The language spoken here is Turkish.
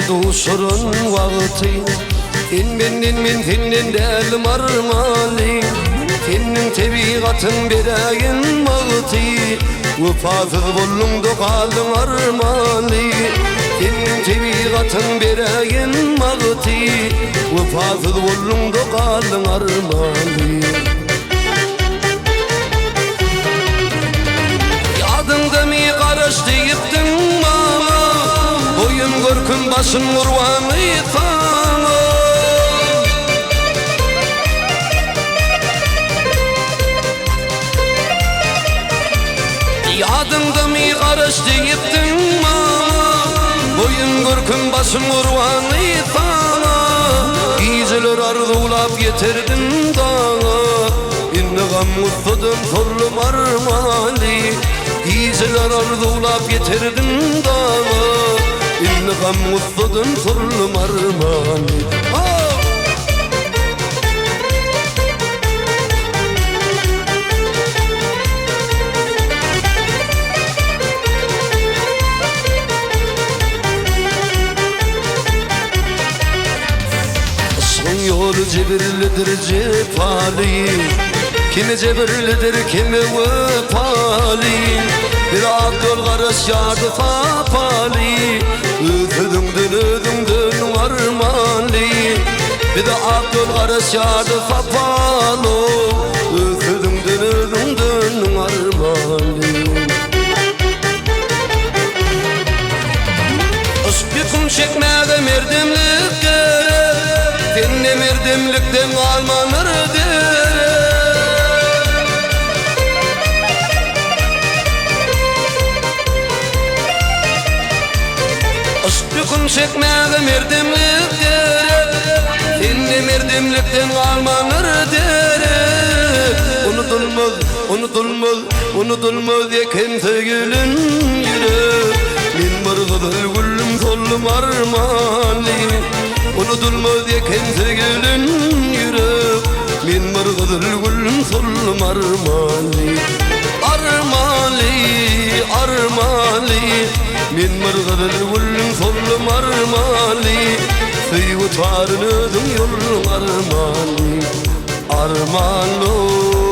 duşurun vakti Dinmen senin delim armali Senin tebigatın bereyin mağti Vefasız bollungdu kalın armali Senin tebigatın bereyin mağti Vefasız bollungdu kalın armali Yadında mi karış deyiptin bana Boyun görkün başın kurbanı sana Yadında mi karış deyiptin bana Boyun görkün başın kurbanı sana Geceler arzulap getirdin dağına İnniğam mutludım sollum armali Geceler arzulap getirdin dağına İnniğam mutludun sollum armali Son yolu cebirlidir cepali Kimi cebirlidir kimi vefali Bir akıl karış yadı fapali Özüdündün varmali Bir de akıl karış yadı fapalo Özüdündün varmali Aşk yıkım çekmede merdimlik gerek Seninle merdimlikten almanır derek Aşkım çekmede merdimlik gerek Seninle merdimlikten almanır derek Unutulmaz yeken sevgilin yürek Min barıdır gülüm sollum armali Unutulmaz yeken sevgilin yürek Min barıdır gülüm sollum armali Armali Min barıdır gülüm sollum armali Sıyı utarın ödüm yolum armali Armalo